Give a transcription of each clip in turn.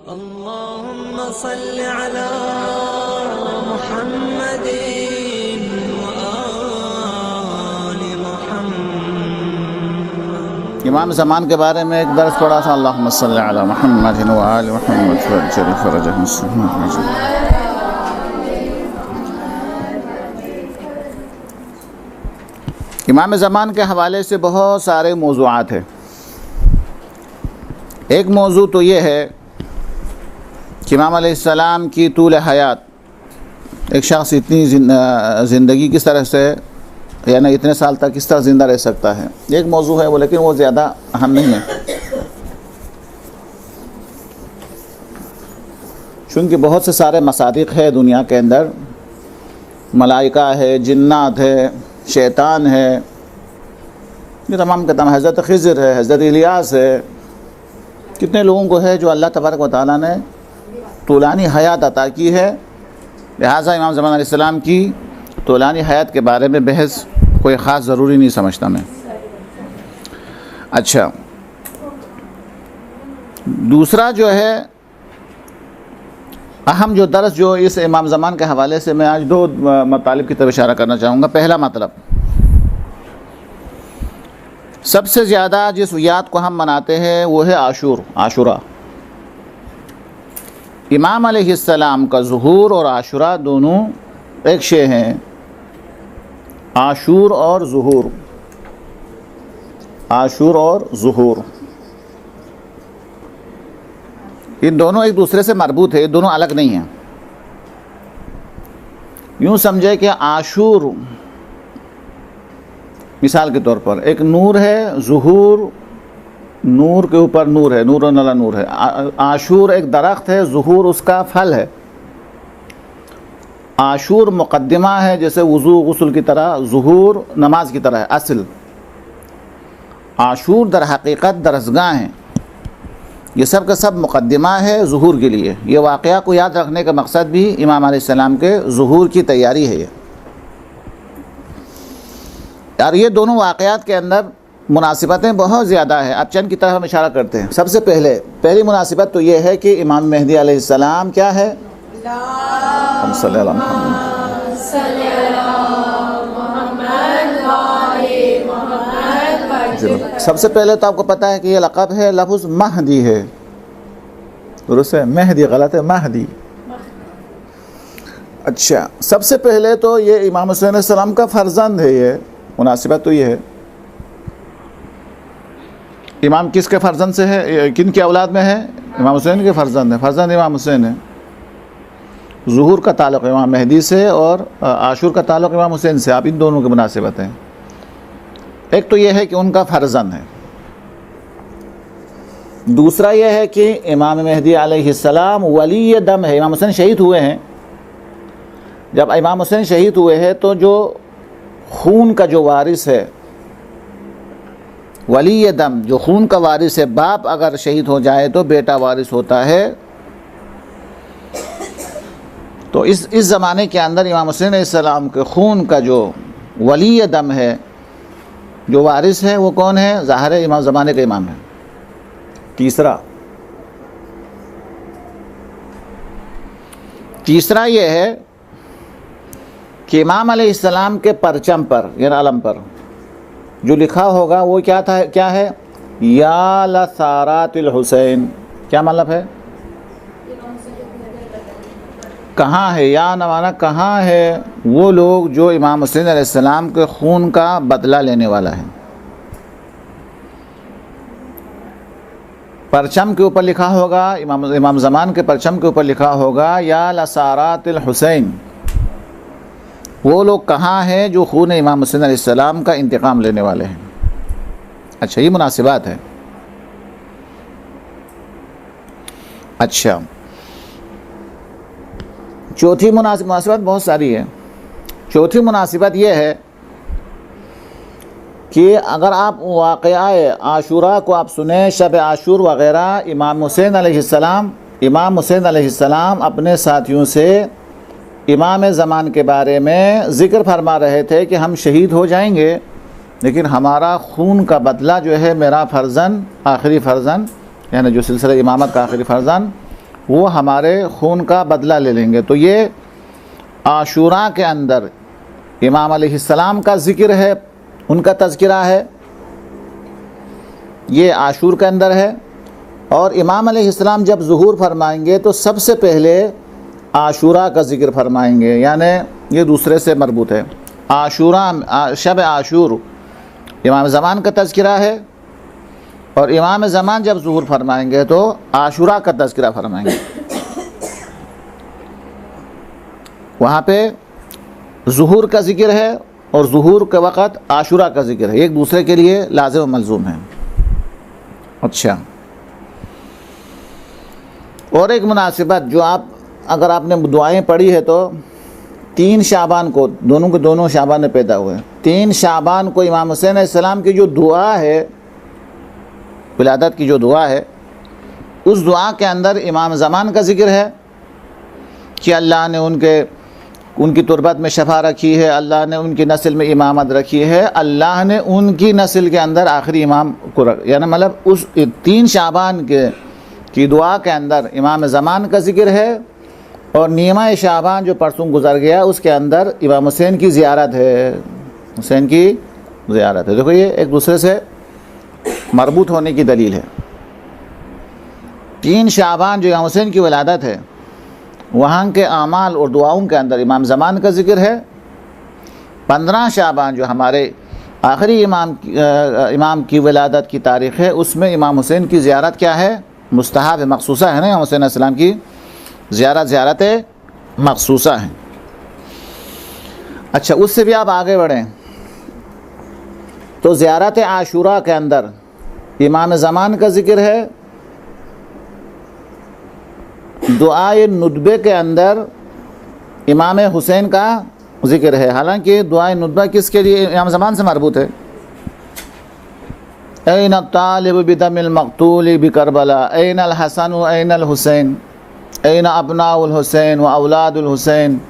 अल्लाहुम्मा सल्लि अला मुहम्मदिन व आलि मुहम्मद। इमाम ज़मान के बारे में एक दर्स पढ़ा था, अल्लाहुम्मा सल्लि अला मुहम्मदिन व आलि मुहम्मद वअज्जिल फरजहुम। इमाम ज़मान के हवाले से बहुत सारे मौज़ूआत हैं। एक मौजू तो ये है कि इमाम अलैहिस्सलाम की तूल हयात, एक शख्स इतनी ज़िंदगी किस तरह से, यानी इतने साल तक किस तरह ज़िंदा रह सकता है, एक मौजू है वो, लेकिन वो ज़्यादा अहम नहीं है, चूँकि बहुत से सारे मसादिक़ है दुनिया के अंदर, मलाइका है, जिन्नात है, शैतान है, ये तमाम के तमाम, हज़रत ख़िज़र है, हज़रत इलियास है, कितने लोगों को है जो अल्लाह तबारक व तआला ने तूलानी हयात अता की है। लिहाजा इमाम ज़मान अलैहिस्सलाम की तूलानी हयात के बारे में बहस कोई ख़ास ज़रूरी नहीं समझता मैं। अच्छा, दूसरा जो है अहम जो दर्स जो इस इमाम ज़मान के हवाले से मैं आज दो मतालिब की तरफ इशारा करना चाहूँगा। पहला मतलब, सबसे ज़्यादा जिस याद को हम मनाते हैं वो है आशूरा। इमाम अलैहिस्सलाम का ज़ुहूर और आशूरा दोनों एक शे हैं। आशूर और ज़ुहूर, आशूर और ज़ुहूर, इन दोनों एक दूसरे से मरबूत है, ये दोनों अलग नहीं हैं। यूँ समझे कि आशूर मिसाल के तौर पर एक नूर है, ज़ुहूर नूर के ऊपर नूर है, नूर नला नूर है। आशूर एक दरख्त है, ज़ुहूर उसका फल है। आशूर मुक़द्दिमा है, जैसे वज़ू गुस्ल की तरह, ज़ुहूर नमाज की तरह है असल। आशूर दर हकीकत दरसगाह हैं, ये सब का सब मुक़द्दिमा है ज़ुहूर के लिए। ये वाक़या को याद रखने का मकसद भी इमाम अलैहिस्सलाम के ज़ुहूर की तैयारी है। यार ये दोनों वाक़यात के अंदर मुनासिबतें बहुत ज़्यादा है। अब चंद की तरफ हम इशारा करते हैं। सबसे पहली मुनासिबत तो ये है कि इमाम मेहदी अलैहिस्सलाम क्या है, सबसे पहले तो आपको पता है कि ये लक़ब है, लफ्ज़ महदी है, दुरुस्त है, मेहदी गलत है, महदी। अच्छा, सबसे पहले तो ये इमाम हुसैन अलैहिस्सलाम का फ़र्जंद है। ये मुनासिबत तो ये है, इमाम किसके फ़र्जंद से है, किन की औलाद में है, इमाम हुसैन के फ़र्जंद है, फ़र्जंद इमाम हुसैन है। ज़ुहूर का ताल्लुक़ इमाम मेहदी से और आशूर का ताल्लुक़ इमाम हुसैन से। आप इन दोनों की मुनासिबत हैं। एक तो यह है कि उनका फ़र्जंद है, दूसरा यह है कि इमाम मेहदी अलैहिस्सलाम वली दम है। इमाम हुसैन शहीद हुए हैं, जब इमाम हुसैन शहीद हुए हैं तो जो खून का जो वारिस है, वली दम जो खून का वारिस है, बाप अगर शहीद हो जाए तो बेटा वारिस होता है। तो इस ज़माने के अंदर इमाम हुसैन अलैहिस्सलाम के खून का जो वली दम है, जो वारिस है, वो कौन है, ज़ाहिर है इमाम ज़माने का इमाम है। तीसरा ये है कि इमाम अलैहिस्सलाम के परचम पर यानी अलम पर जो लिखा होगा वो क्या है, या लसारातिल हुसैन। क्या मतलब है, कहाँ है, या नवाना कहाँ है वो लोग जो इमाम हुसैन अलैहिस्सलाम के खून का बदला लेने वाला है। परचम के ऊपर लिखा होगा, इमाम ज़मान के परचम के ऊपर लिखा होगा, या लसारातिल हुसैन, वो लोग कहाँ हैं जो खून इमाम हुसैन अलैहिस्सलाम का इंतकाम लेने वाले हैं। अच्छा, ये मुनासिबात है। अच्छा, चौथी मुनासिबत बहुत सारी है। चौथी मुनासिबत ये है कि अगर आप वाक़या आशूरा को आप सुने, शब आशूर वग़ैरह, इमाम हुसैन अलैहिस्सलाम अपने साथियों से इमाम ज़मान के बारे में ज़िक्र फरमा रहे थे कि हम शहीद हो जाएंगे, लेकिन हमारा खून का बदला जो है, मेरा फ़र्जंद, आखिरी फ़र्जंद, यानी जो सिलसिला इमामत का आखिरी फ़र्जंद, वो हमारे खून का बदला ले लेंगे। तो ये आशूरा के अंदर इमाम अलैहिस्सलाम का ज़िक्र है, उनका तज़किरा है, ये आशूर के अंदर है। और इमाम अलैहिस्सलाम जब ज़ुहूर फरमाएंगे तो सबसे पहले आशूरा का ज़िक्र फरमाएंगे, यानी ये दूसरे से मरबूत है। आशूरा, शब आशूर इमाम ज़मान का तज़किरा है, और इमाम ज़मान जब ज़ुहूर फरमाएंगे तो आशूरा का तज़किरा फरमाएंगे। वहाँ पे ज़ुहूर का ज़िक्र है और ज़ुहूर के वक़्त आशूरा का ज़िक्र है, एक दूसरे के लिए लाज़िम व मलज़ूम है। अच्छा, और एक मुनासिबत जो अगर आपने दुआएं पढ़ी है तो 3 शाबान को, दोनों के दोनों शाबान में पैदा हुए, 3 शाबान को इमाम हुसैन अलैहिस्सलाम की जो दुआ है, विलादत की जो दुआ है, उस दुआ के अंदर इमाम ज़मान का ज़िक्र है कि अल्लाह ने उनकी तुरबत में शफा रखी है, अल्लाह ने उनकी नस्ल में इमामत रखी है, अल्लाह ने उनकी नस्ल के अंदर आखिरी इमाम को यानी मतलब उस 3 शाबान की दुआ के अंदर इमाम ज़मान का ज़िक्र है। और नीमा शाबान जो परसों गुजर गया उसके अंदर इमाम हुसैन की ज़ियारत है, हुसैन की ज़ियारत है। देखो ये एक दूसरे से मरबूत होने की दलील है। 3 शाबान जो इमाम हुसैन की विलादत है, वहाँ के आमाल और दुआओं के अंदर इमाम ज़मान का ज़िक्र है। 15 शाबान जो हमारे आखिरी इमाम की विलादत की तारीख़ है, उसमें इमाम हुसैन की ज़ियारत क्या है, मुस्तहब है, मखसूसा है ना। इमाम हुसैन अलैहिस्सलाम की ज़ियारत मखसूसा है। अच्छा, उससे भी आप आगे बढ़ें तो ज़ियारत आशूरा के अंदर इमाम ज़मान का ज़िक्र है, दुआए नुदबे के अंदर इमाम हुसैन का ज़िक्र है। हालांकि दुआए नुदबा किसके लिए, इमाम ज़मान से मरबूत है। ऐन तालिब बिदमिल मक़तूल बिकरबला, ऐन अल हसन व ऐन अल हुसैन, ऐन अबनाउल हुसैन व औलादुल हुसैन।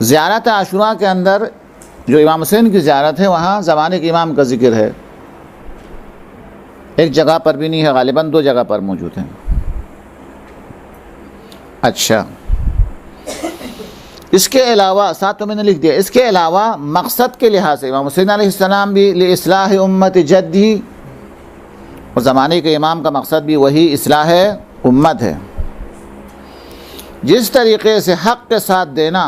ज़ियारत आशूरा के अंदर जो इमाम हुसैन की ज़ियारत है, वहाँ ज़माने के इमाम का ज़िक्र है। एक जगह पर भी नहीं है, गालिबन 2 जगह पर मौजूद है। अच्छा, इसके अलावा साथ तो मैंने लिख दिया, इसके अलावा मकसद के लिहाज से इमाम हुसैन अलैहिस्सलाम भी लिइस्लाह उम्मत जद्दी, और ज़माने के इमाम का मकसद भी वही इस्लाह उम्मत है। जिस तरीक़े से हक़ के साथ देना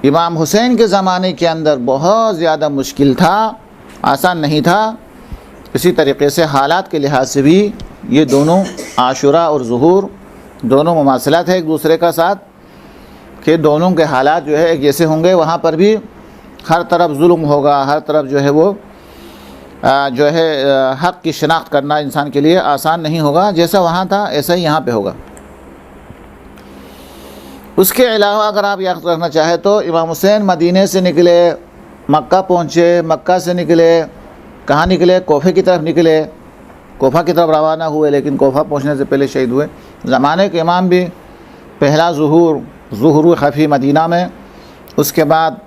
इमाम हुसैन के ज़माने के अंदर बहुत ज़्यादा मुश्किल था, आसान नहीं था, इसी तरीक़े से हालात के लिहाज से भी ये दोनों आशूरा और ज़ुहूर दोनों मुमासलत है एक दूसरे का साथ, कि दोनों के हालात जो है एक जैसे होंगे। वहाँ पर भी हर तरफ जुल्म होगा, हर तरफ जो है वो हक़ की शनाख्त करना इंसान के लिए आसान नहीं होगा। जैसा वहाँ था ऐसा ही यहाँ पे होगा। उसके अलावा अगर आप याद रखना चाहें तो इमाम हुसैन मदीने से निकले, मक्का पहुँचे, मक्का से निकले, कहाँ निकले, कोफे की तरफ निकले, कोफा की तरफ रवाना हुए, लेकिन कोफा पहुँचने से पहले शहीद हुए। ज़माने के इमाम भी पहला ज़ुहूर खफ़ी मदीना में, उसके बाद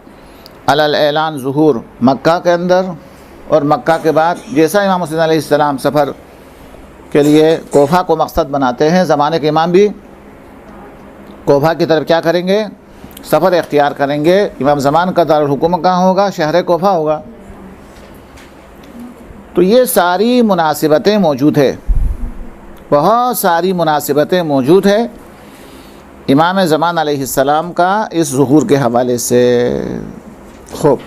अलल ऐलान ज़ुहूर मक्का के अंदर, और मक्का के बाद जैसा इमाम हुसैन अलैहिस्सलाम सफ़र के लिए कोफा को मकसद बनाते हैं, ज़माने के इमाम भी कोफा की तरफ क्या करेंगे, सफ़र इख्तियार करेंगे। इमाम ज़मान का दारुल हुकूमत कहाँ होगा, शहर कोफा होगा। तो ये सारी मुनासिबतें मौजूद है, बहुत सारी मुनासिबतें मौजूद है इमाम ज़मान अलैहिस्सलाम का इस ज़ुहूर के हवाले से। खूब,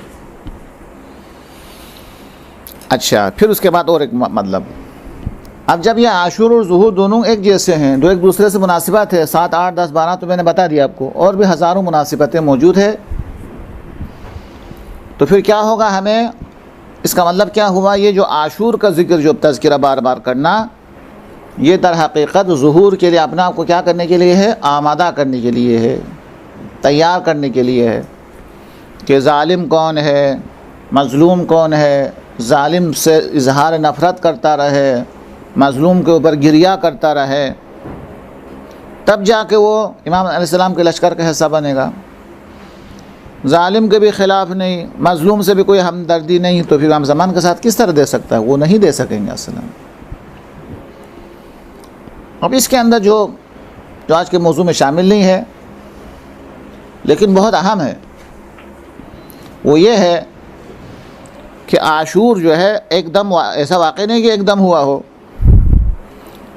अच्छा, फिर उसके बाद और एक मतलब, अब जब यह आशूर और ज़ुहूर दोनों एक जैसे हैं, दो एक दूसरे से मुनासिबत है, 7, 8, 10, 12 तो मैंने बता दिया आपको, और भी हज़ारों मुनासिबतें मौजूद है। तो फिर क्या होगा, हमें इसका मतलब क्या हुआ, ये जो आशूर का ज़िक्र, जो तज़किरा बार बार करना, ये दर हकीकत ज़ुहूर के लिए अपने आप को क्या करने के लिए है, आमादा करने के लिए है, तैयार करने के लिए है कि ज़ालिम कौन है, मज़लूम कौन है, ज़ालिम से इजहार नफ़रत करता रहे, मज़लूम के ऊपर गिरिया करता रहे, तब जाके वो इमाम अलैहिस्सलाम के लश्कर का हिस्सा बनेगा। ज़ालिम के भी ख़िलाफ़ नहीं, मज़लूम से भी कोई हमदर्दी नहीं, तो फिर इमाम ज़मान के साथ किस तरह दे सकता है, वो नहीं दे सकेंगे असल में। अब इसके अंदर जो आज के मौजू में शामिल नहीं है लेकिन बहुत अहम है, वो ये है कि आशूर जो है एकदम ऐसा वाक़ई नहीं कि एकदम हुआ हो।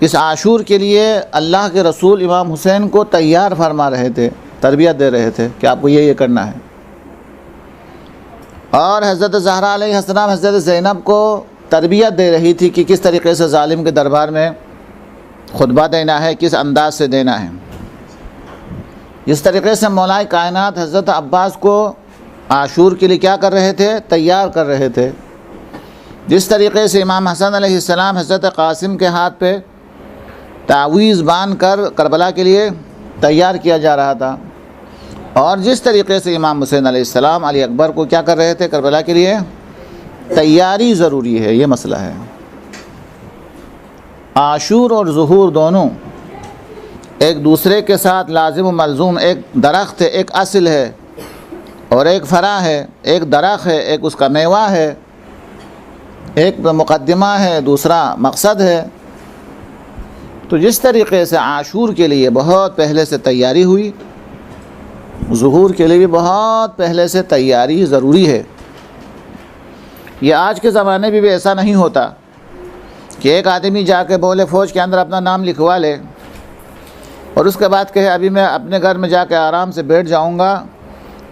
इस आशूर के लिए अल्लाह के रसूल इमाम हुसैन को तैयार फरमा रहे थे, तरबियत दे रहे थे कि आपको ये करना है। और हज़रत ज़हरा अलैहिस्सलाम हज़रत ज़ैनब को तरबियत दे रही थी कि किस तरीक़े से ज़ालिम के दरबार में खुतबा देना है, किस अंदाज से देना है। इस तरीक़े से मौलाए कायनात हज़रत अब्बास को आशूर के लिए क्या कर रहे थे, तैयार कर रहे थे। जिस तरीक़े से इमाम हसन अलैहिस्सलाम हज़रत क़ासिम के हाथ पे तावीज़ बांध कर करबला के लिए तैयार किया जा रहा था, और जिस तरीक़े से इमाम हुसैन अलैहिस्सलाम अली अकबर को क्या कर रहे थे, करबला के लिए तैयारी ज़रूरी है, ये मसला है। आशूर और ज़ुहूर दोनों एक दूसरे के साथ लाजिम व मलज़ूम, एक दरख्त है, एक असल है और एक फ़रा है, एक दरख्त है, एक उसका मेवा है, एक मुक़द्दिमा है, दूसरा मकसद है। तो जिस तरीक़े से आशूर के लिए बहुत पहले से तैयारी हुई, ज़ुहूर के लिए भी बहुत पहले से तैयारी ज़रूरी है। ये आज के ज़माने में भी ऐसा नहीं होता कि एक आदमी जाके बोले फ़ौज के अंदर अपना नाम लिखवा ले और उसके बाद कहे अभी मैं अपने घर में जाके आराम से बैठ जाऊंगा,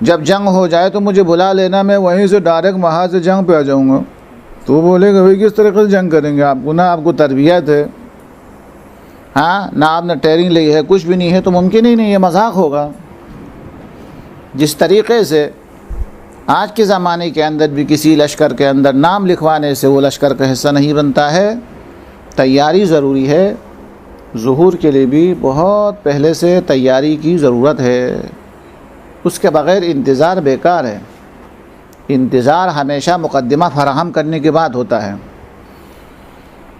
जब जंग हो जाए तो मुझे बुला लेना, मैं वहीं से डायरेक्ट वहाँ से जंग पे आ जाऊंगा। तो बोलेगा भाई किस तरीके से जंग करेंगे, आपको ना आपको तरबियत है, हाँ ना आपने ट्रेनिंग ली है, कुछ भी नहीं है, तो मुमकिन ही नहीं है, मजाक होगा। जिस तरीक़े से आज के ज़माने के अंदर भी किसी लश्कर के अंदर नाम लिखवाने से वो लश्कर का हिस्सा नहीं बनता है, तैयारी ज़रूरी है। ज़ुहूर के लिए भी बहुत पहले से तैयारी की ज़रूरत है, उसके बग़ैर इंतज़ार बेकार है। इंतज़ार हमेशा मुक़द्दिमा फराहम करने के बाद होता है।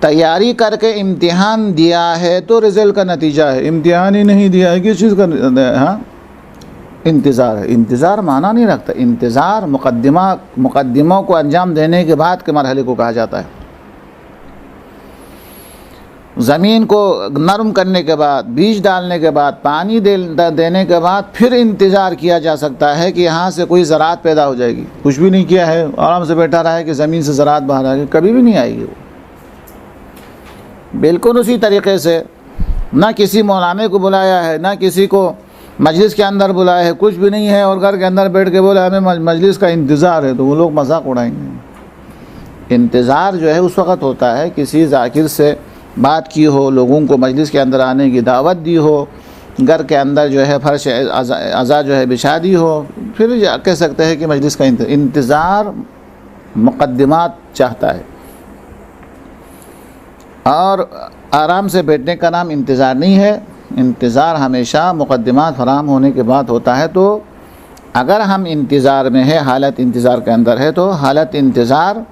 तैयारी करके इम्तिहान दिया है तो रिज़ल्ट का नतीजा है, इम्तिहान ही नहीं दिया है किस चीज़ का, हाँ इंतज़ार है। इंतज़ार माना नहीं रखता, इंतज़ार मुक़द्दिमों को अंजाम देने के बाद के मरहले को कहा जाता है। ज़मीन को नरम करने के बाद, बीज डालने के बाद, पानी देने के बाद फिर इंतज़ार किया जा सकता है कि यहाँ से कोई ज़राअत पैदा हो जाएगी। कुछ भी नहीं किया है, आराम से बैठा रहा है कि ज़मीन से ज़राअत बाहर आएगी, कभी भी नहीं आएगी वो। बिल्कुल उसी तरीक़े से ना किसी मौलाने को बुलाया है, ना किसी को मजलिस के अंदर बुलाया है, कुछ भी नहीं है, और घर के अंदर बैठ के बोला हमें मजलिस का इंतज़ार है, तो वो लोग मजाक उड़ाएंगे। इंतज़ार जो है उस वक़्त होता है किसी ज़ाकिर से बात की हो, लोगों को मजलिस के अंदर आने की दावत दी हो, घर के अंदर जो है फर्श अज़ा जो है बिछा दी हो, फिर कह सकते हैं कि मजलिस का इंतज़ार मुक़द्दिमात चाहता है। और आराम से बैठने का नाम इंतज़ार नहीं है, इंतज़ार हमेशा मुक़द्दिमात फराहम होने के बाद होता है। तो अगर हम इंतज़ार में है, हालत इंतज़ार के अंदर है, तो हालत इंतज़ार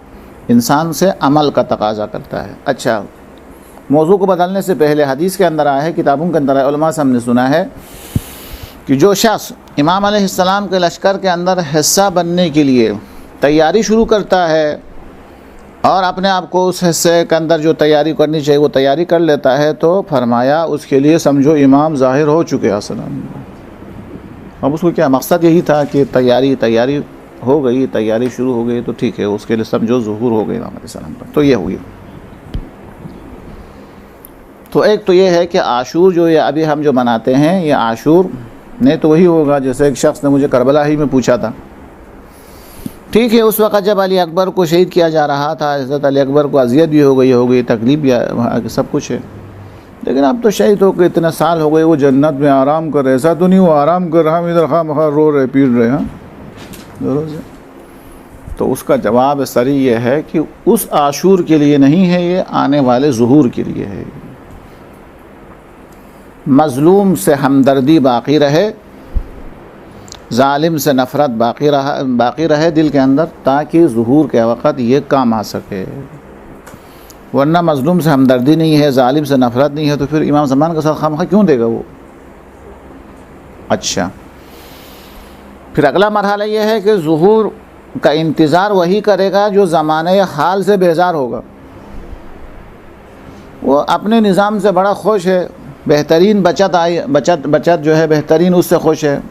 इंसान से अमल का तकाज़ा करता है। अच्छा, मौजू को बदलने से पहले हदीस के अंदर आया है, किताबों के अंदर आया, उलमा से हमने सुना है कि जो शख्स इमाम अलैहिस्सलाम के लश्कर के अंदर हिस्सा बनने के लिए तैयारी शुरू करता है और अपने आप को उस हिस्से के अंदर जो तैयारी करनी चाहिए वो तैयारी कर लेता है, तो फरमाया उसके लिए समझो इमाम ज़ाहिर हो चुके हसनन। अब उसको क्या मकसद यही था कि तैयारी हो गई, तैयारी शुरू हो गई, तो ठीक है, उसके लिए समझो ज़ुहूर हो गई इमाम अलैहिस्सलाम पर। तो ये हुई। तो एक तो ये है कि आशूर जो ये अभी हम जो मनाते हैं, ये आशूर नहीं तो वही होगा जैसे एक शख्स ने मुझे करबला ही में पूछा था। ठीक है, उस वक़्त जब अली अकबर को शहीद किया जा रहा था, हज़रत अली अकबर को अज़ियत भी हो गई, तकलीफ़ भी, सब कुछ है, लेकिन अब तो शहीद होकर इतने साल हो गए, वो जन्नत में आराम कर रहे। ऐसा तो नहीं वो आराम कर रहा, हम इधर खा मखा रो रहे, पीट रहे हैं ज़रूर से। तो उसका जवाब सरी ये है कि उस आशूर के लिए नहीं है, ये आने वाले ज़ुहूर के लिए है। मज़लूम से हमदर्दी बाक़ी रहे, ज़ालिम से नफ़रत बाक़ी रहे दिल के अंदर, ताकि ज़ुहूर के वक़्त ये काम आ सके। वरना मज़लूम से हमदर्दी नहीं है, ज़ालिम से नफ़रत नहीं है, तो फिर इमाम ज़मान का साथ खामखा क्यों देगा वो। अच्छा, फिर अगला मरहला ये है कि ज़ुहूर का इंतज़ार वही करेगा जो ज़माने हाल से बेज़ार होगा। वो अपने निज़ाम से बड़ा खुश है, बेहतरीन बचत जो है बेहतरीन उससे खुश है,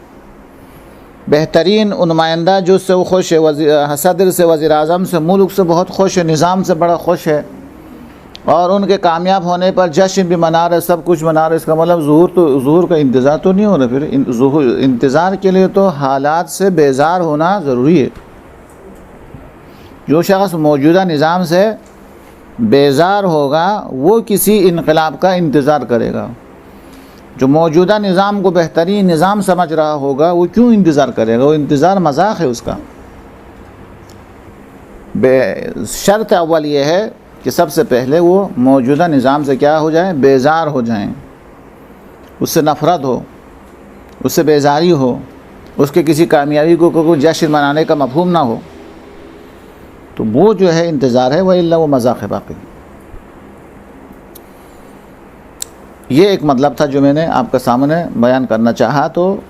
बेहतरीन नुमाइंदा जो उससे वो खुश है, सदर से, वज़ीर आज़म से, मुल्क से बहुत खुश है, निज़ाम से बड़ा खुश है और उनके कामयाब होने पर जश्न भी मना रहे, सब कुछ मना रहे। इसका मतलब ज़ुहूर का इंतज़ार तो नहीं हो रहा। फिर इंतज़ार के लिए तो हालात से बेजार होना ज़रूरी है। जो शख्स मौजूदा निज़ाम से बेजार होगा वो किसी इनकलाब का इंतज़ार करेगा। जो मौजूदा निज़ाम को बेहतरीन निज़ाम समझ रहा होगा वो क्यों इंतज़ार करेगा? वो इंतज़ार मजाक है उसका। शर्त अव्वल ये है कि सबसे पहले वो मौजूदा निज़ाम से क्या हो जाए? बेजार हो जाएं, उससे नफ़रत हो, उससे बेजारी हो, उसके किसी कामयाबी को कोई जश्न मनाने का मफ़हूम ना हो, तो वो जो है इंतज़ार है, वह इल्ला वो मजाक है। बाकी ये एक मतलब था जो मैंने आपके सामने बयान करना चाहा। तो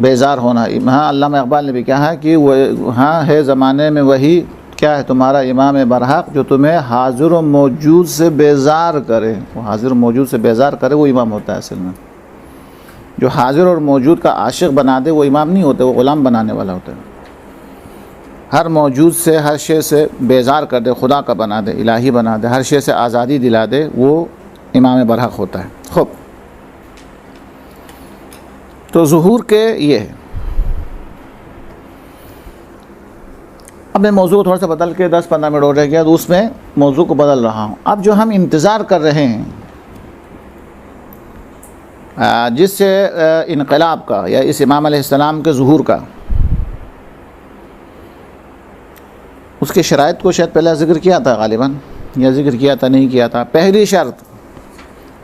बेजार होना, हाँ अल्लामा इक़बाल ने भी कहा है कि वह हाँ है ज़माने में वही क्या है तुम्हारा इमाम बरहक जो तुम्हें हाजिर व मौजूद से बेजार करे। वो हाजिर व मौजूद से बेजार करे वो इमाम होता है। असल में जो हाजिर और मौजूद का आशिक बना दे वो इमाम नहीं होते, वो ग़ुलाम बनाने वाला होता है। हर मौजूद से, हर शे से बेजार कर दे, खुदा का बना दे, इलाही बना दे, हर शे से आज़ादी दिला दे, वो इमाम बरहक होता है। खूब, तो ज़ुहूर के ये है। अब मैं मौजू थोड़ा सा बदल के 10-15 मिनट और रह गया, तो उसमें मौजू को बदल रहा हूँ। अब जो हम इंतज़ार कर रहे हैं जिससे इनकलाब का या इस इमाम अलैहिस्सलाम के ज़ुहूर का, उसके शराइत को शायद पहले ज़िक्र किया था गालिबन, या ज़िक्र किया था नहीं किया था। पहली शर्त,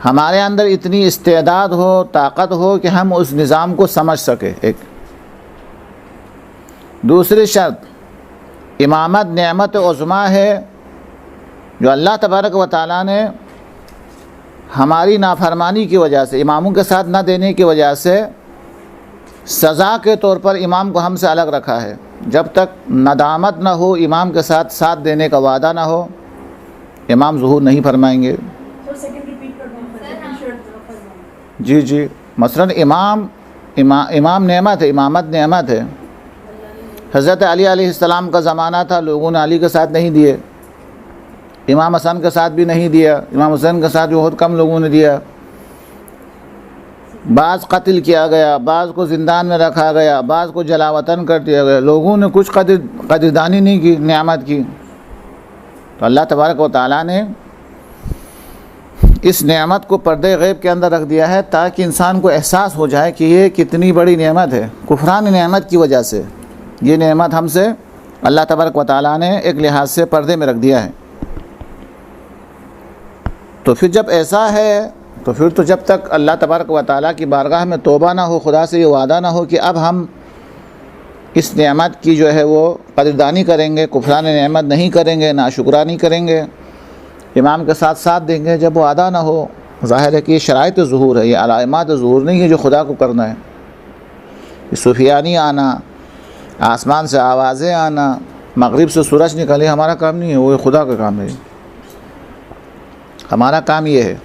हमारे अंदर इतनी इस्तेदाद हो, ताकत हो कि हम उस निज़ाम को समझ सके। एक दूसरी शर्त, इमामत नेमत उज़्मा है जो अल्लाह तबारक व तआला ने हमारी नाफरमानी की वजह से, इमामों के साथ न देने की वजह से सज़ा के तौर पर इमाम को हमसे अलग रखा है। जब तक नदामत न हो, इमाम के साथ देने का वादा ना हो, इमाम ज़ुहूर नहीं फरमाएंगे। जी, मसलन इमाम नेमत है, इमामत नेमत है। हज़रत अली अलैहिस्सलाम का ज़माना था, लोगों ने अली के साथ नहीं दिए, इमाम हसन के साथ भी नहीं दिया, इमाम हुसैन के साथ बहुत कम लोगों ने दिया। बाज़ कत्ल किया गया, बाज़ को ज़िंदान में रखा गया, बाज़ को जलावतन कर दिया गया। लोगों ने कुछ कदरदानी नहीं की नेमत की। तो अल्लाह तबारक व तआला ने इस नेमत को पर्दे गैब के अंदर रख दिया है ताकि इंसान को एहसास हो जाए कि ये कितनी बड़ी नेमत है। कुफरान नेमत की वजह से ये नेमत हमसे अल्लाह तबारक व तआला ने एक लिहाज से पर्दे में रख दिया है। तो फिर जब ऐसा है तो फिर तो जब तक अल्लाह तबारक व तआला की बारगाह में तौबा ना हो, खुदा से ये वादा ना हो कि अब हम इस नेमत की जो है वो कदरदानी करेंगे, कुफरान नेमत नहीं करेंगे, नाशुक्रानी करेंगे, इमाम के साथ देंगे, जब वो अदा ना हो, ज़ाहिर है कि ये शराइत ज़ुहूर है, ये अलामात ज़ुहूर नहीं है जो खुदा को करना है। ये सुफियानी आना, आसमान से आवाज़ें आना, मगरिब से सूरज निकले, हमारा काम नहीं है, वो खुदा का काम है। हमारा काम ये है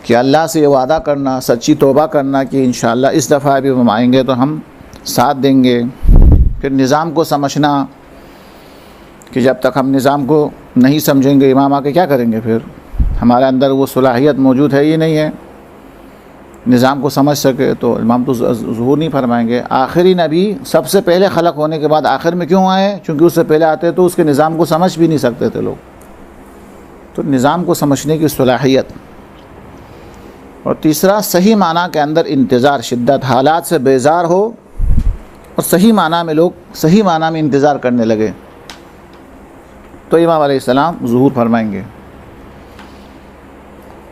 कि अल्लाह से ये वादा करना, सच्ची तौबा करना कि इंशाअल्लाह इस दफ़ा भी हम आएंगे तो हम साथ देंगे। फिर निज़ाम को समझना कि जब तक हम निज़ाम को नहीं समझेंगे इमाम आके क्या करेंगे। फिर हमारे अंदर वो सलाहियत मौजूद है ही नहीं है निज़ाम को समझ सके, तो इमाम तो ज़ुहूर नहीं फरमाएंगे। आखिरी नबी सबसे पहले खलक होने के बाद आखिर में क्यों आए? क्योंकि उससे पहले आते तो उसके निज़ाम को समझ भी नहीं सकते थे लोग। तो निज़ाम को समझने की सलाहियत। और तीसरा, सही माना के अंदर इंतज़ार, शिद्दत, हालात से बेजार हो और सही माना में लोग सही माना में इंतज़ार करने लगे तो इमाम अलैहिस्सलाम ज़ुहूर फरमाएंगे।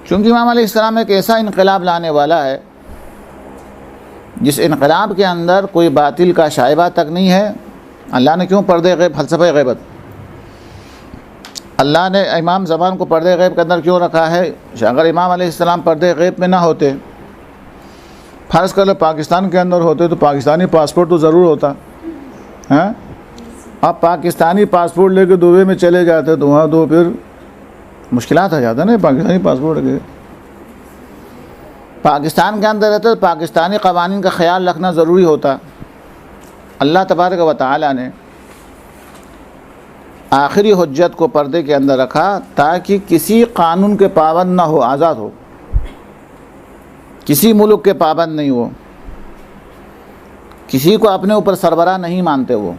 चूँकि इमाम अलैहिस्सलाम एक ऐसा इनकलाब लाने वाला है जिस इनकलाब के अंदर कोई बातिल का शाइबा तक नहीं है। अल्लाह ने क्यों पर्दे गैब, फ़लसफ़े गैबत, अल्लाह ने इमाम ज़बान को पर्दे गैब के अंदर क्यों रखा है? अगर इमाम अलैहिस्सलाम पर्दे गैब में ना होते, फ़र्ज़ कर लो पाकिस्तान के अंदर होते, तो पाकिस्तानी पासपोर्ट तो ज़रूर होता है। आप पाकिस्तानी पासपोर्ट लेके दुबई में चले जाते तो वहाँ तो फिर मुश्किलात आ जाता है ना पाकिस्तानी पासपोर्ट के। पाकिस्तान के अंदर रहते तो पाकिस्तानी क़वानीन का ख्याल रखना ज़रूरी होता। अल्लाह तबारक व तआला ने आखिरी हुज्जत को पर्दे के अंदर रखा ताकि किसी कानून के पाबंद ना हो, आज़ाद हो, किसी मुल्क के पाबंद नहीं हो, किसी को अपने ऊपर सरबराह नहीं मानते वो,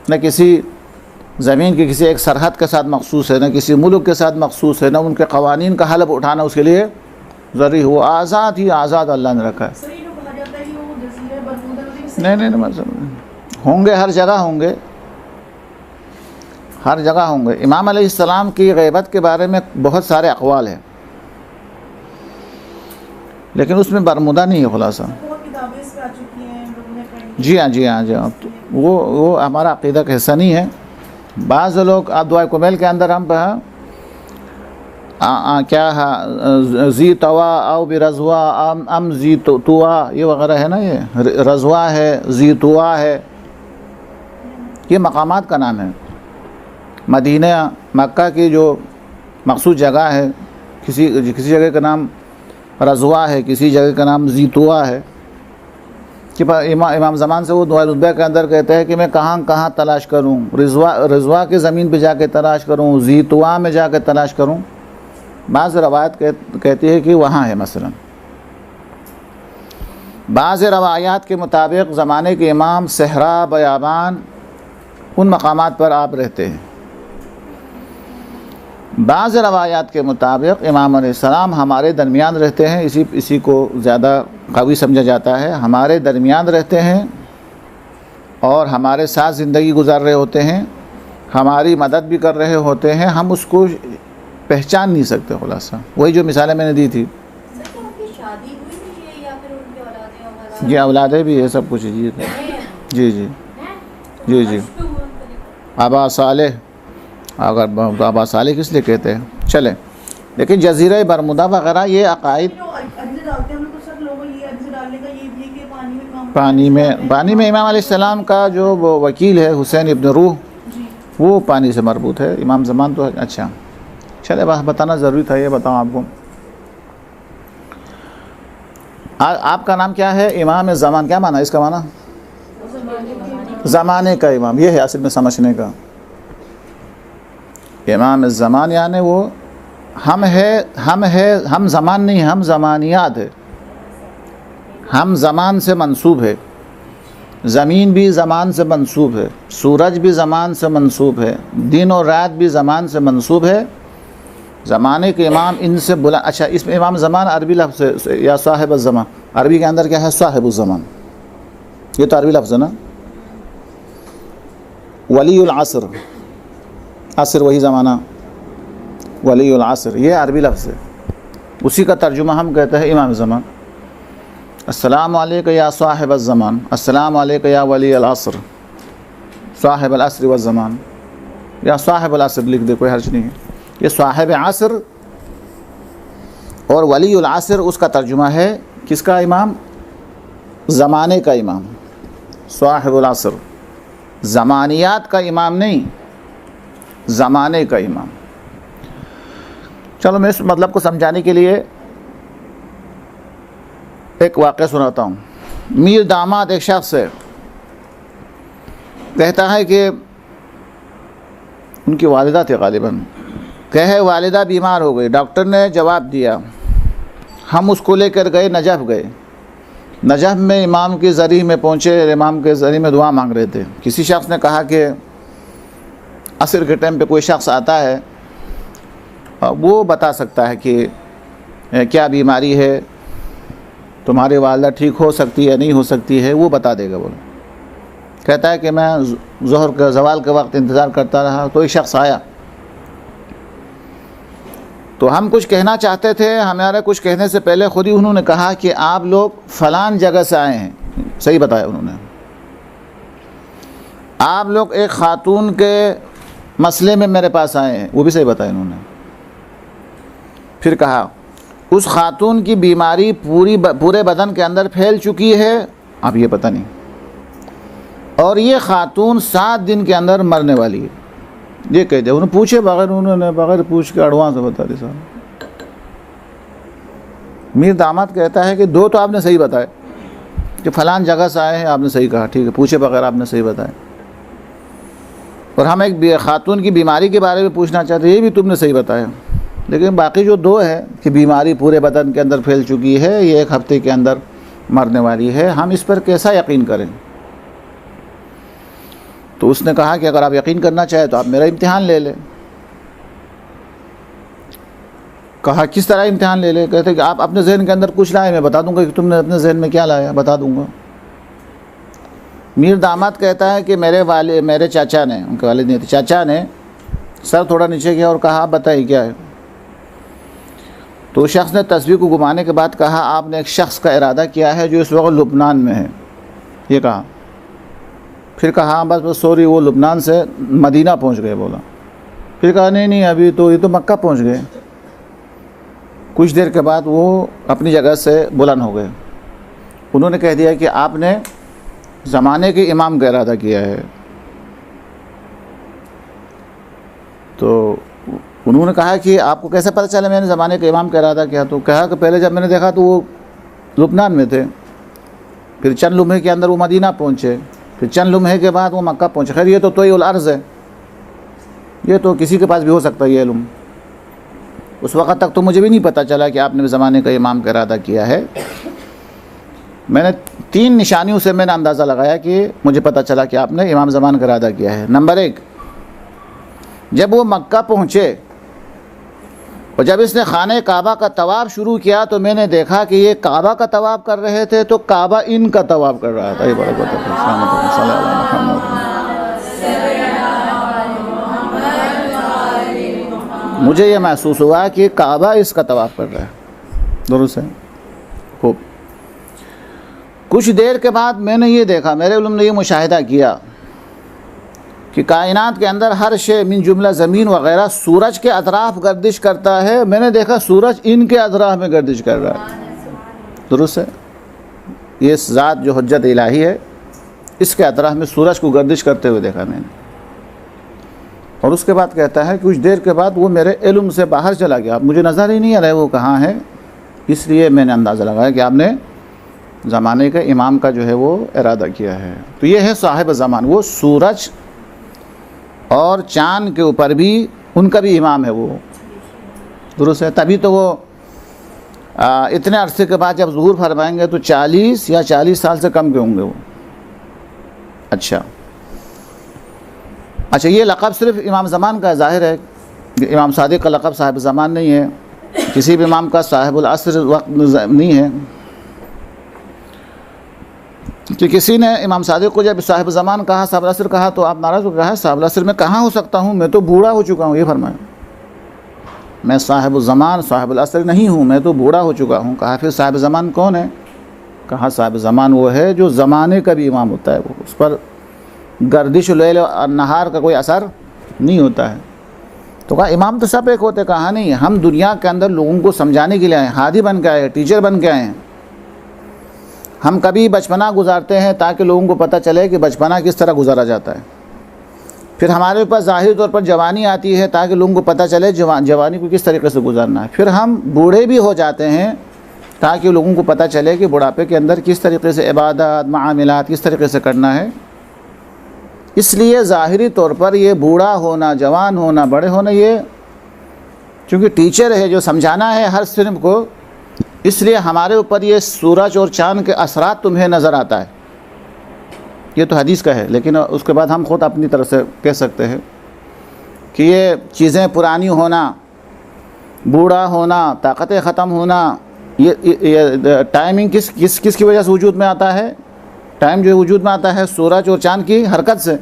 न किसी ज़मीन की किसी एक सरहद के साथ मखसूस है, न किसी मुल्क के साथ मखसूस है, न उनके क़वानीन का हलफ उठाना उसके लिए ज़रूरी हो। आज़ाद ही आज़ाद अल्लाह ने रखा है। नहीं, मतलब होंगे, हर जगह होंगे, हर जगह होंगे। इमाम अलैहिस्सलाम की ग़ैबत के बारे में बहुत सारे अक़वाल हैं, लेकिन उसमें बरमुदा नहीं है खुलासा। जी हाँ, जी हाँ, जी हाँ, तो वो हमारा अक़ीदा का हिस्सा नहीं है। बाज़ लोग आप दुआ कुमैल के अंदर हम क्या है जी तवा आओ बि रज़वा अम जी तुआ, ये वगैरह है ना, ये रज़वा है, जी तुआ है, ये मकामात का नाम है। मदीना मक्का की जो मखसूस जगह है, किसी जगह का नाम रज़वा है, किसी जगह का नाम जी तुआ है। कि इमाम ज़मान से वो दुआ रुतबा के अंदर कहते हैं कि मैं कहाँ कहाँ तलाश करूँ, रज़वा के ज़मीन पे जाके तलाश करूँ, जी तुआ में जाके तलाश करूँ। बाज़ रवायत कहती है कि वहाँ है। मसलन बाज़ रवायात के मुताबिक ज़माने के इमाम सहरा बयाबान उन मकामात पर आप रहते हैं। बाज़ रवायात के मुताबिक इमाम अलैहिस्सलाम हमारे दरमियान रहते हैं, इसी को ज़्यादा कवी समझा जाता है। हमारे दरमियान रहते हैं और हमारे साथ ज़िंदगी गुजार रहे होते हैं, हमारी मदद भी कर रहे होते हैं, हम उसको पहचान नहीं सकते। खुलासा वही जो मिसालें मैंने दी थी। ये औलादे भी है, सब कुछ जी जी जी जी जी। आबा सालेह, अगर आबा सालेह किस लिए कहते हैं, चले। लेकिन जज़ीरा बरमुदा वगैरह ये अकायद पानी में इमाम अलैहिस्सलाम का जो वो वकील है हुसैन इब्न रूह, वो पानी से मरबूत है। इमाम ज़मान तो अच्छा, चले बस बताना ज़रूरी था। ये बताऊँ आपको, आपका नाम क्या है? इमाम ज़मान, क्या माना इसका? माना ज़माने का इमाम, ये है असल में समझने का। इमाम ज़मान यानी वो हम ज़मान नहीं, हम ज़मानियात है। हम ज़मान से मंसूब है, ज़मीन भी ज़मान से मंसूब है, सूरज भी ज़मान से मंसूब है, दिन और रात भी ज़मान से मंसूब है। ज़माने के इमाम इनसे बुला। अच्छा, इसमें इमाम ज़मान अरबी लफ्ज़ है या साहिब ज़मान, अरबी के अंदर क्या है? साहिब ज़मान, ये तो अरबी लफ्ज़ है ना। वलीउल असर, असर वही ज़माना, वलीउल असर ये अरबी लफ्ज़ है, उसी का तर्जुमा हम कहते हैं इमाम ज़मान। अस्सलामु अलैका या साहिब ज़मान, अस्सलामु अलैका या वली अल असर, साहिब अल असर व ज़मान, या साहिब अल असर लिख दे, कोई हर्ज नहीं है। ये साहिब असर और वली अल असर, उसका तर्जुमा है किसका? इमाम, ज़माने का इमाम, साहिब अल असर। ज़मानियात का इमाम नहीं, ज़माने का इमाम। चलो मैं इस मतलब को समझाने के लिए एक वाक़या सुनाता हूँ। मीर दामाद एक शख्स है, कहता है कि उनकी वालिदा थी गालिबन, कहे वालिदा बीमार हो गई। डॉक्टर ने जवाब दिया, हम उसको लेकर गए नजफ़ गए। नजफ़ में इमाम के ज़रिए में पहुँचे, इमाम के ज़रिए में दुआ मांग रहे थे। किसी शख्स ने कहा कि असर के टाइम पे कोई शख्स आता है, वो बता सकता है कि क्या बीमारी है, तुम्हारी वालिदा ठीक हो सकती है नहीं हो सकती है, वो बता देगा। बोलो, कहता है कि मैं ज़ोहर के ज़वाल के वक्त इंतज़ार करता रहा, तो एक शख्स आया, तो हम कुछ कहना चाहते थे, हमारे कुछ कहने से पहले खुद ही उन्होंने कहा कि आप लोग फ़लान जगह से आए हैं। सही बताया उन्होंने। आप लोग एक ख़ातून के मसले में मेरे पास आए हैं, वो भी सही बताया उन्होंने। फिर कहा उस ख़ातून की बीमारी पूरे बदन के अंदर फैल चुकी है, अब ये पता नहीं, और ये ख़ातून 7 दिन के अंदर मरने वाली है। ये कह दिया। उन्होंने पूछे बगैर, उन्होंने बगैर पूछ के एडवांस बता दी साहब। मीर दामाद कहता है कि दो तो आपने सही बताए कि फलान जगह से आए हैं, आपने सही कहा, ठीक है, पूछे बगैर आपने सही बताया। और हम एक खातून की बीमारी के बारे में पूछना चाहते हैं, ये भी तुमने सही बताया। लेकिन बाकी जो दो है कि बीमारी पूरे बदन के अंदर फैल चुकी है, ये 1 हफ्ते के अंदर मरने वाली है, हम इस पर कैसा यकीन करें? तो उसने कहा कि अगर आप यकीन करना चाहें तो आप मेरा इम्तिहान ले लें। कहा किस तरह इम्तिहान ले ले? कहते कि आप अपने जहन के अंदर कुछ लाए, मैं बता दूंगा कि तुमने अपने जहन में क्या लाया, बता दूंगा। मीर दामाद कहता है कि मेरे चाचा ने, उनके वालिद नहीं थे, चाचा ने सर थोड़ा नीचे किया और कहा आप बताइए क्या है। तो उस शख्स ने तस्वीर को घुमाने के बाद कहा आपने एक शख्स का इरादा किया है जो इस वक्त लुबनान में है, ये कहा। फिर कहा बस सॉरी, वो लुबनान से मदीना पहुंच गए, बोला। फिर कहा नहीं अभी तो ये तो मक्का पहुंच गए। कुछ देर के बाद वो अपनी जगह से बुलंद हो गए। उन्होंने कह दिया कि आपने ज़माने के इमाम का इरादा किया है। तो उन्होंने कहा कि आपको कैसे पता चला मैंने ज़माने के इमाम का इरादा किया? तो कहा कि पहले जब मैंने देखा तो वो लुबनान में थे, फिर चंद लम्हे के अंदर वो मदीना पहुँचे, फिर चंद लम्हे के बाद वो मक्का पहुँचे। खैर ये तो तोइल अर्ज़ है, ये तो किसी के पास भी हो सकता है ये इल्म। उस वक़्त तक तो मुझे भी नहीं पता चला कि आपने ज़माने का इमाम का इरादा किया है। मैंने 3 निशानियों से मैंने अंदाज़ा लगाया कि मुझे पता चला कि आपने इमाम ज़मान का इरादा किया है। नंबर 1, जब वो मक्का पहुँचे और जब इसने खाने काबा का तवाफ़ शुरू किया तो मैंने देखा कि ये काबा का तवाफ़ कर रहे थे तो काबा इनका तवाफ़ कर रहा था। ये बड़ा मुझे ये महसूस हुआ कि काबा इसका तवाफ़ कर रहा है। दुरुस्त है, खूब। कुछ देर के बाद मैंने ये देखा, मेरे उलम ने ये मुशाहिदा किया कि कायनात के अंदर हर शे मिन जुमला ज़मीन वग़ैरह सूरज के अतराफ़ गर्दिश करता है। मैंने देखा सूरज इनके अतराफ़ में गर्दिश कर रहा है। दुरुस्त है, ये ज़ात जो हुज्जत इलाही है, इसके अतराफ़ में सूरज को गर्दिश करते हुए देखा मैंने। और उसके बाद कहता है कुछ देर के बाद वो मेरे इल्म से बाहर चला गया, मुझे नज़र ही नहीं आ रहा है वो कहाँ है। इसलिए मैंने अंदाज़ा लगाया कि आपने ज़माने के इमाम का जो है वो इरादा किया है। तो ये है साहिब ज़मान, वो सूरज और चाँद के ऊपर भी उनका भी इमाम है वो। दुरुस्त है, तभी तो वो इतने अरसे के बाद जब ज़ुहूर फरमाएंगे तो 40 या 40 साल से कम के होंगे वो। अच्छा, ये लक़ब सिर्फ़ इमाम ज़मान का ज़ाहिर है, इमाम सादिक़ का लक़ब साहिब ज़मान नहीं है, किसी भी इमाम का साहिबुल असर वक्त नहीं है। तो किसी ने इमाम सादिक़ को जब साहिब ज़मान कहा, साहिबुल असर कहा, तो आप नाराज़ हो कहा साहिबुल असर में कहाँ हो सकता हूँ, मैं तो बूढ़ा हो चुका हूँ। ये फरमाया, मैं साहिबुल ज़मान साहिबुल असर नहीं हूँ, मैं तो बूढ़ा हो चुका हूँ। कहा फिर साहिब ज़मान कौन है? कहा साहिब ज़मान वो है जो ज़माने का भी इमाम होता है, वो उस पर गर्दिश लैल और नहार का कोई असर नहीं होता है। तो कहा इमाम तो सब एक होते। कहा नहीं, हम दुनिया के अंदर लोगों को समझाने के लिए आए, हादी बन के आए, टीचर बन के आए हैं। हम कभी बचपना गुजारते हैं ताकि लोगों को पता चले कि बचपना किस तरह गुजारा जाता है। फिर हमारे ऊपर ज़ाहिर तौर पर जवानी आती है ताकि लोगों को पता चले जवानी को किस तरीके से गुजारना है। फिर हम बूढ़े भी हो जाते हैं ताकि लोगों को पता चले कि बुढ़ापे के अंदर किस तरीके से इबादत मामलात किस तरीके से करना है। इसलिए ज़ाहिरी तौर पर ये बूढ़ा होना, जवान होना, बड़े होना, ये चूँकि टीचर है जो समझाना है हर सिर्फ को, इसलिए हमारे ऊपर ये सूरज और चाँद के असरात तुम्हें नज़र आता है। ये तो हदीस का है, लेकिन उसके बाद हम ख़ुद अपनी तरफ से कह सकते हैं कि ये चीज़ें पुरानी होना, बूढ़ा होना, ताकतें ख़त्म होना, ये टाइमिंग किसकी वजह से वजूद में आता है? टाइम जो वजूद में आता है सूरज और चाँद की हरकत से,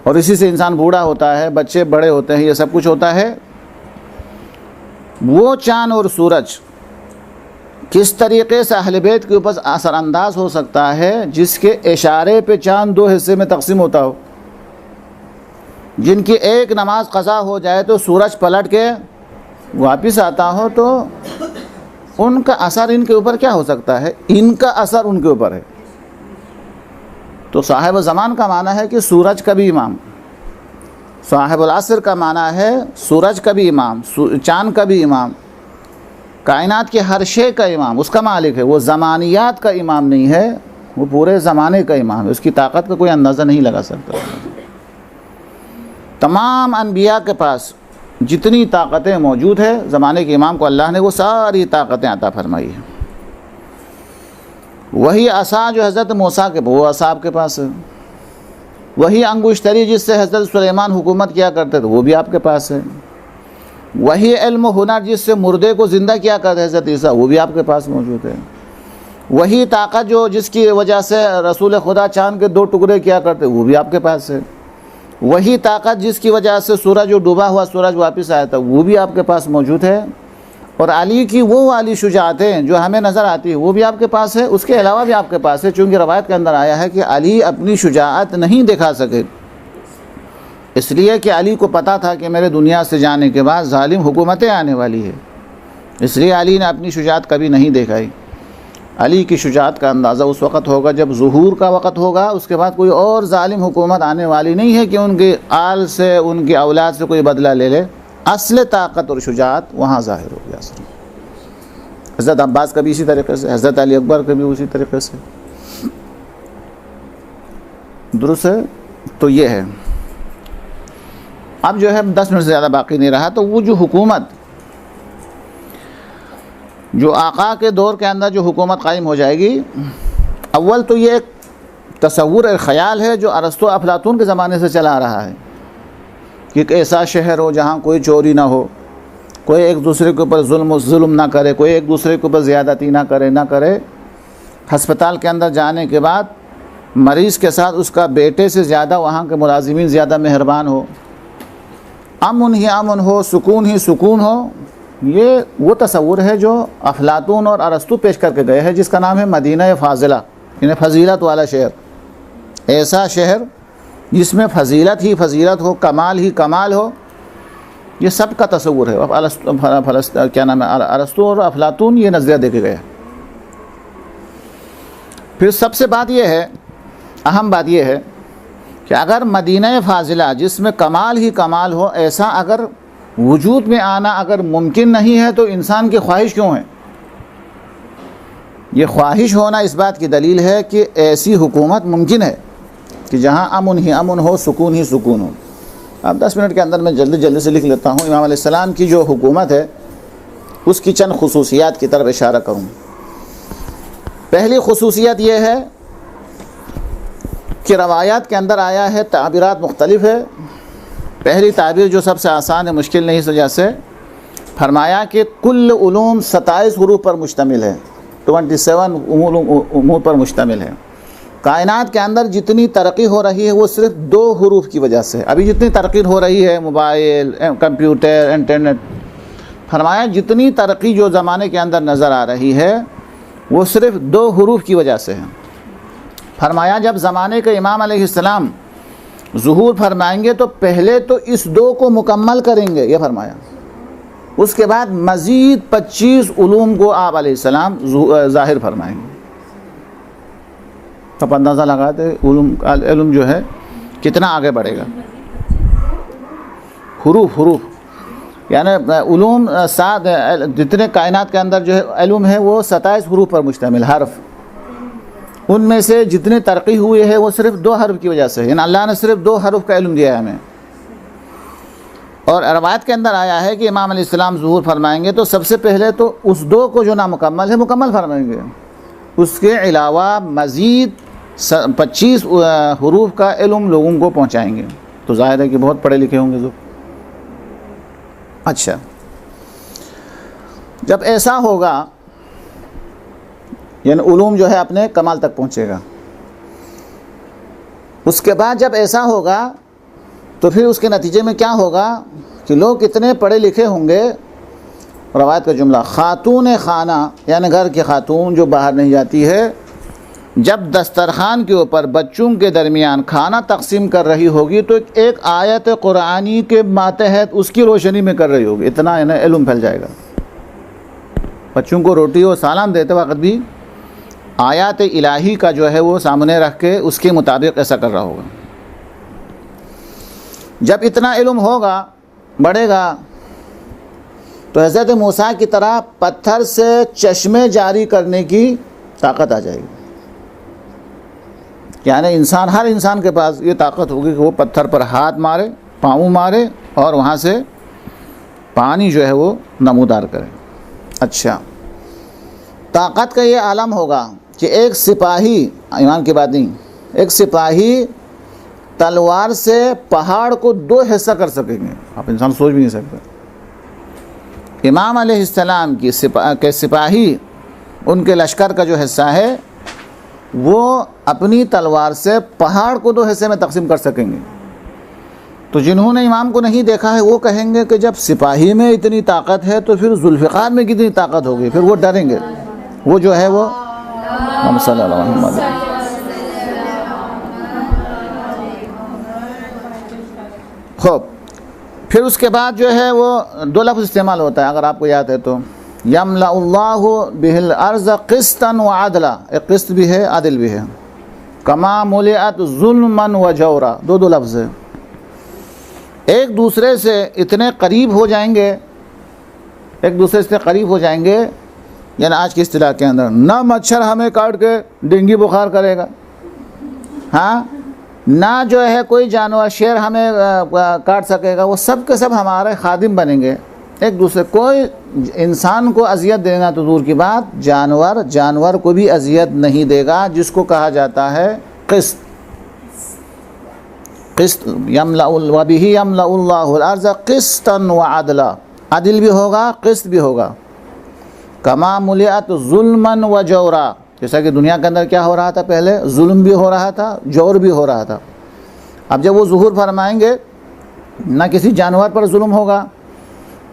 और इसी से इंसान बूढ़ा होता है, बच्चे बड़े होते हैं, ये सब कुछ होता है। वो चाँद और सूरज किस तरीक़े से अहले बैत के ऊपर असरानंदाज हो सकता है, जिसके इशारे पे चाँद 2 हिस्से में तकसीम होता हो, जिनकी एक नमाज क़ज़ा हो जाए तो सूरज पलट के वापस आता हो, तो उनका असर इनके ऊपर क्या हो सकता है? इनका असर उनके ऊपर है। तो साहिब ज़मान का माना है कि सूरज का भी इमाम, साहिबुल असर का माना है सूरज का भी इमाम, चाँद का भी इमाम, कायनात के हर शे का इमाम, उसका मालिक है। वो ज़मानियात का इमाम नहीं है, वो पूरे ज़माने का इमाम है। उसकी ताकत का कोई अंदाज़ा नहीं लगा सकता। तमाम अनबिया के पास जितनी ताकतें मौजूद है, ज़माने के इमाम को अल्लाह ने वो सारी ताकतें अता फरमाई है। वही असा जो हज़रत मूसा के, वो असा आपके पास है। वही अंगुश्तरी जिससे हज़रत सुलेमान हुकूमत किया करते थे, वो भी आपके पास है। वही इल्म हुनर जिससे मुर्दे को ज़िंदा किया करते हज़रत ईसा, वो भी आपके पास मौजूद है। वही ताकत जो जिसकी वजह से रसूल खुदा चाँद के 2 टुकड़े किया करते, वो भी आपके पास है। वही ताकत जिसकी वजह से सूरज जो डूबा हुआ सूरज वापस आया था, वो भी आपके पास मौजूद है। और अली की वो वाली शुजाअतें जो हमें नज़र आती है, वो भी आपके पास है। उसके अलावा भी आपके पास है, चूँकि रवायत के अंदर आया है कि अली अपनी शुजाअत नहीं दिखा सके, इसलिए कि अली को पता था कि मेरे दुनिया से जाने के बाद जालिम हुकूमतें आने वाली है, इसलिए अली ने अपनी शुजाअत कभी नहीं दिखाई। अली की शुजाअत का अंदाज़ा उस वक़्त होगा जब ज़ुहूर का वक़्त होगा। उसके बाद कोई और जालिम हुकूमत आने वाली नहीं है कि उनके आल से, उनकी औलाद से कोई बदला ले ले। असल ताकत और शुजाअत वहाँ ज़ाहिर हो गया। हज़रत अब्बास का भी इसी तरीके से, हज़रत अली अकबर का भी उसी तरीके से। दुरुस्त है। तो ये है। अब जो है 10 मिनट से ज़्यादा बाकी नहीं रहा। तो वो जो हुकूमत, जो आका के दौर के अंदर जो हुकूमत कायम हो जाएगी, अव्वल तो ये एक तसव्वुर, एक ख़याल है जो अरस्तु अफलातून के ज़माने से चला आ रहा है कि एक ऐसा शहर हो जहाँ कोई चोरी ना हो, कोई एक दूसरे के ऊपर जुल्म ना करे, कोई एक दूसरे के ऊपर ज़्यादती ना करे। हस्पताल के अंदर जाने के बाद मरीज़ के साथ उसका बेटे से ज़्यादा वहाँ के मुलाजिमीन ज़्यादा मेहरबान हो, अमन ही अमन हो, सुकून ही सुकून हो। ये वो तसव्वुर है जो अफलातून और अरस्तु पेश करके गए हैं, जिसका नाम है मदीना फाजिला, यानी फजीलत वाला शहर। ऐसा शहर जिसमें फजीलत ही फजीलत हो, कमाल ही कमाल हो, ये सब का तसव्वुर है। अब क्या नाम है, अरस्तु और अफलातून ये नज़रिया देके गए। फिर सबसे बात यह है, अहम बात यह है कि अगर मदीना फाजिला जिसमें कमाल ही कमाल हो, ऐसा अगर वजूद में आना अगर मुमकिन नहीं है, तो इंसान की ख्वाहिश क्यों है? ये ख्वाहिश होना इस बात की दलील है कि ऐसी हुकूमत मुमकिन है कि जहाँ अमन ही अमन हो, सुकून ही सुकून हो। अब 10 मिनट के अंदर मैं जल्दी से लिख लेता हूँ। इमाम अलैहिस्सलाम की जो हुकूमत है उसकी चंद खुसूसियात की तरफ इशारा करूँ। पहली खुसूसियत यह है कि रवायात के अंदर आया है, ताबीरात मुख्तलिफ है। पहली ताबीर जो सबसे आसान है, मुश्किल नहीं, इस वजह से फरमाया कि कुल उलूम 27 हुरूफ पर मुश्तमिल है, 27 उमूर पर मुश्तमिल है। कायनात के अंदर जितनी तरक्की हो रही है वो सिर्फ 2 हुरूफ की वजह से। अभी जितनी तरक्की हो रही है, मोबाइल, कंप्यूटर, इंटरनेट, फरमाया जितनी तरक्की जो ज़माने के अंदर नज़र आ रही है वो सिर्फ 2 हुरूफ की वजह से है। फरमाया जब ज़माने के इमाम अलैहिस्सलाम ज़ुहूर फरमाएंगे तो पहले तो इस 2 को मुकम्मल करेंगे, ये फरमाया। उसके बाद मज़ीद 25 उलूम को आप अलैहिस्सलाम ज़ाहिर फरमाएंगे। तब अंदाज़ा लगाते इल्म जो है कितना आगे बढ़ेगा। हुरूफ यानी उलूम 7, जितने कायनात के अंदर जो है इल्म है वो 27 हुरूफ पर मुश्तमिल, हर्फ। उनमें से जितनी तरक्की हुई है वो सिर्फ 2 हर्फ की वजह से, यानी अल्लाह ने सिर्फ 2 हर्फ का इल्म दिया है हमें। और रवायत के अंदर आया है कि इमाम अलैहिस्सलाम ज़ुहूर फरमाएंगे तो सबसे पहले तो उस 2 को जो नामुकम्मल है मुकम्मल फरमाएंगे। उसके अलावा मज़ीद 25 हुरूफ का इल्म लोगों को पहुँचाएँगे। तो ज़ाहिर है कि बहुत पढ़े लिखे होंगे जो। अच्छा, जब ऐसा होगा यानी उलूम जो है अपने कमाल तक पहुँचेगा। उसके बाद जब ऐसा होगा तो फिर उसके नतीजे में क्या होगा कि लोग कितने पढ़े लिखे होंगे। रवायत का जुमला, खातून खाना यानी घर की खातून जो बाहर नहीं जाती है, जब दस्तरखान के ऊपर बच्चों के दरमियान खाना तकसीम कर रही होगी तो एक आयत कुरानी के मातहत उसकी रोशनी में कर रही होगी। इतना इल्म फैल जाएगा। बच्चों को रोटी और सालान देते वक्त भी आयत इलाही का जो है वो सामने रख के उसके मुताबिक ऐसा कर रहा होगा। जब इतना इल्म होगा, बढ़ेगा, तो हज़रत मूसा की तरह पत्थर से चश्मे जारी करने की ताकत आ जाएगी। यानी इंसान, हर इंसान के पास ये ताकत होगी कि वो पत्थर पर हाथ मारे, पाँव मारे और वहाँ से पानी जो है वो नमूदार करे। अच्छा, ताकत का ये आलम होगा कि एक सिपाही, ईमान की बात नहीं, एक सिपाही तलवार से पहाड़ को 2 हिस्सा कर सकेंगे। आप इंसान सोच भी नहीं सकते। इमाम अलैहिस्सलाम की सिपाही, उनके लश्कर का जो हिस्सा है वो अपनी तलवार से पहाड़ को 2 हिस्से में तकसीम कर सकेंगे। तो जिन्होंने इमाम को नहीं देखा है वो कहेंगे कि जब सिपाही में इतनी ताकत है तो फिर जुल्फ़िकार में कितनी ताकत होगी, फिर वो डरेंगे। वो जो है वो खूब। फिर उसके बाद जो है वो 2 लफ्ज़ इस्तेमाल होता है, अगर आपको याद है तो, यमलाउल्लाहु बिहिल अर्ज़ क़िस्तन व अदला, एक क़िस्त भी है, आदिल भी है, कमा मुलिअत ज़ुल्मन व जौरा, 2 लफ्ज़ है। एक दूसरे से इतने करीब हो जाएंगे, एक दूसरे से करीब हो जाएंगे, यानी आज की इस्तिलाह के अंदर, ना मच्छर हमें काट के डेंगू बुखार करेगा, हाँ, ना जो है कोई जानवर, शेर हमें काट सकेगा, वो सब के सब हमारे खादिम बनेंगे। एक दूसरे, कोई इंसान को अजियत देना तो दूर की बात, जानवर को भी अजियत नहीं देगा, जिसको कहा जाता है क़िस्त। क़िस्त वबिही यमलाउल्लाहुल अर्ज़ क़िस्तन व अदला, अदिल भी होगा, क़िस्त भी होगा। कमा मुलिअत ज़ुल्मन व जौरा, जैसा कि दुनिया के अंदर क्या हो रहा था, पहले जुल्म भी हो रहा था, जौर भी हो रहा था। अब जब वो ज़ुहूर फरमाएंगे, ना किसी जानवर पर जुल्म होगा,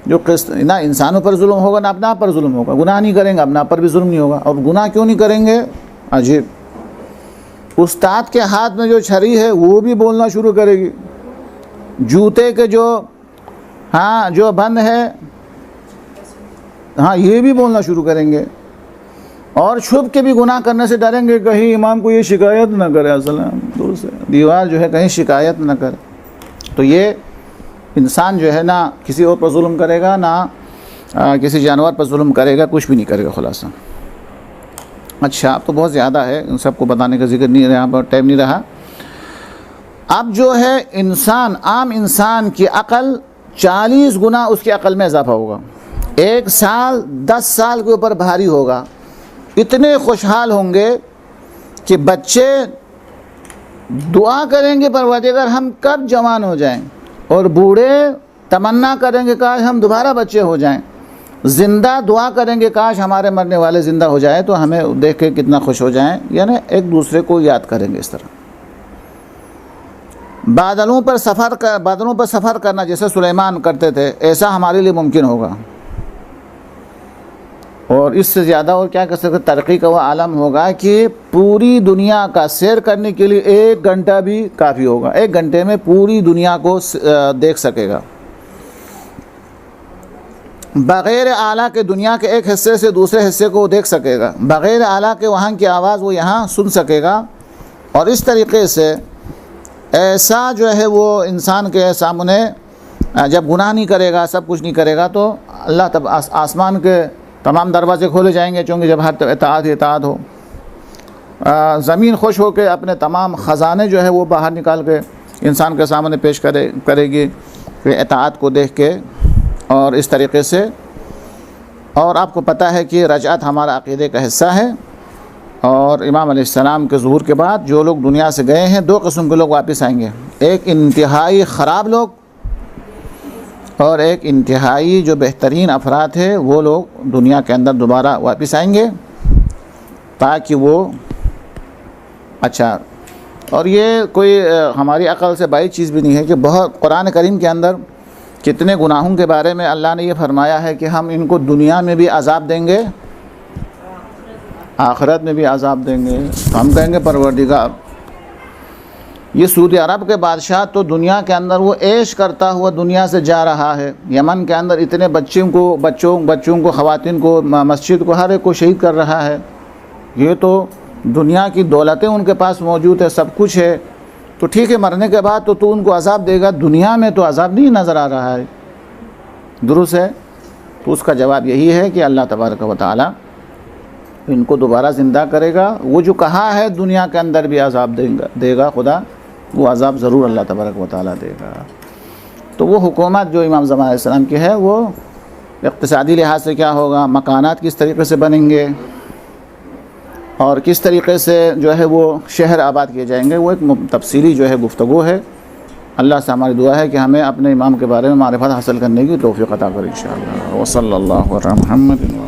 जो क़िस्त, ना इंसानों पर जुल्म होगा, ना अपना पर जुल्म होगा, गुनाह नहीं करेंगे, अपना पर भी जुल्म नहीं होगा। और गुनाह क्यों नहीं करेंगे? अजीब, उस्ताद के हाथ में जो छड़ी है वो भी बोलना शुरू करेगी, जूते के जो, हाँ, जो बंद है, हाँ, ये भी बोलना शुरू करेंगे। और छुप के भी गुनाह करने से डरेंगे, कहीं इमाम को ये शिकायत ना करे, असल दूर से दीवार जो है कहीं शिकायत ना करे। तो ये इंसान जो है ना किसी और पर जुल्म करेगा, ना किसी जानवर पर जुल्म करेगा, कुछ भी नहीं करेगा, खुलासा। अच्छा, अब तो बहुत ज़्यादा है, इन सबको बताने का जिक्र नहीं, यहाँ पर टाइम नहीं रहा। अब जो है इंसान, आम इंसान की अक़ल 40 गुना उसकी अक़ल में इजाफा होगा। 1 साल 10 साल के ऊपर भारी होगा। इतने खुशहाल होंगे कि बच्चे दुआ करेंगे परवरदिगार हम कब जवान हो जाएं, और बूढ़े तमन्ना करेंगे काश हम दोबारा बच्चे हो जाएं। ज़िंदा दुआ करेंगे काश हमारे मरने वाले ज़िंदा हो जाए तो हमें देख के कितना खुश हो जाएं। यानी एक दूसरे को याद करेंगे इस तरह। बादलों पर सफ़र करना जैसे सुलेमान करते थे, ऐसा हमारे लिए मुमकिन होगा। और इससे ज़्यादा और क्या कर सकते, तरक्की का वो आलम होगा कि पूरी दुनिया का सैर करने के लिए 1 घंटा भी काफ़ी होगा। 1 घंटे में पूरी दुनिया को देख सकेगा, बग़ैर आला के दुनिया के एक हिस्से से दूसरे हिस्से को देख सकेगा, बग़ैर आला के वहाँ की आवाज़ वो यहाँ सुन सकेगा। और इस तरीके से ऐसा जो है वो इंसान के सामने जब गुनाह नहीं करेगा, सब कुछ नहीं करेगा, तो अल्लाह तब आसमान के तमाम दरवाज़े खोले जाएंगे, चूँकि जब हर इताअत हो। ज़मीन खुश हो के अपने तमाम ख़जाने जो है वो बाहर निकाल के इंसान के सामने पेश करेगी इताअत को देख के। और इस तरीके से, और आपको पता है कि रजअत हमारा अक़ीदे का हिस्सा है। और इमाम अलैहिस्सलाम के ज़ुहूर के बाद जो लोग दुनिया से गए हैं, 2 किस्म के लोग वापस आएंगे, एक इंतहाई ख़राब लोग और एक इंतहाई जो बेहतरीन अफराद है, वो लोग दुनिया के अंदर दोबारा वापस आएंगे ताकि वो, अच्छा, और ये कोई हमारी अक़ल से बाई चीज़ भी नहीं है कि बहुत कुरान करीम के अंदर कितने गुनाहों के बारे में अल्लाह ने ये फरमाया है कि हम इनको दुनिया में भी अज़ाब देंगे, आखिरत में भी अज़ाब देंगे। तो हम कहेंगे परवरदिगार, ये सऊदी अरब के बादशाह तो दुनिया के अंदर वो ऐश करता हुआ दुनिया से जा रहा है, यमन के अंदर इतने बच्चों को ख़वातीन को, मस्जिद को, हर एक को शहीद कर रहा है। ये तो दुनिया की दौलतें उनके पास मौजूद है, सब कुछ है, तो ठीक है, मरने के बाद तो तू उनको अजाब देगा, दुनिया में तो अजाब नहीं नज़र आ रहा है, दुरुस्त है। तो उसका जवाब यही है कि अल्लाह तबारक व तआला इनको दोबारा ज़िंदा करेगा। वो जो कहा है दुनिया के अंदर भी अजाब देगा खुदा, वो अजाब ज़रूर अल्लाह तबारक व तआला देगा। तो वो हुकूमत जो इमाम ज़मान अलैहिस्सलाम की है, वो इक़्तिसादी लिहाज से क्या होगा, मकानात किस तरीक़े से बनेंगे और किस तरीक़े से जो है वो शहर आबाद किए जाएंगे, वो एक तफसीली जो है गुफ्तगू है। अल्लाह से हमारी दुआ है कि हमें अपने इमाम के बारे में मारिफत हासिल करने की तौफ़ीक़ अता करे इंशाअल्लाह। व सल्लल्लाहु अला मुहम्मद व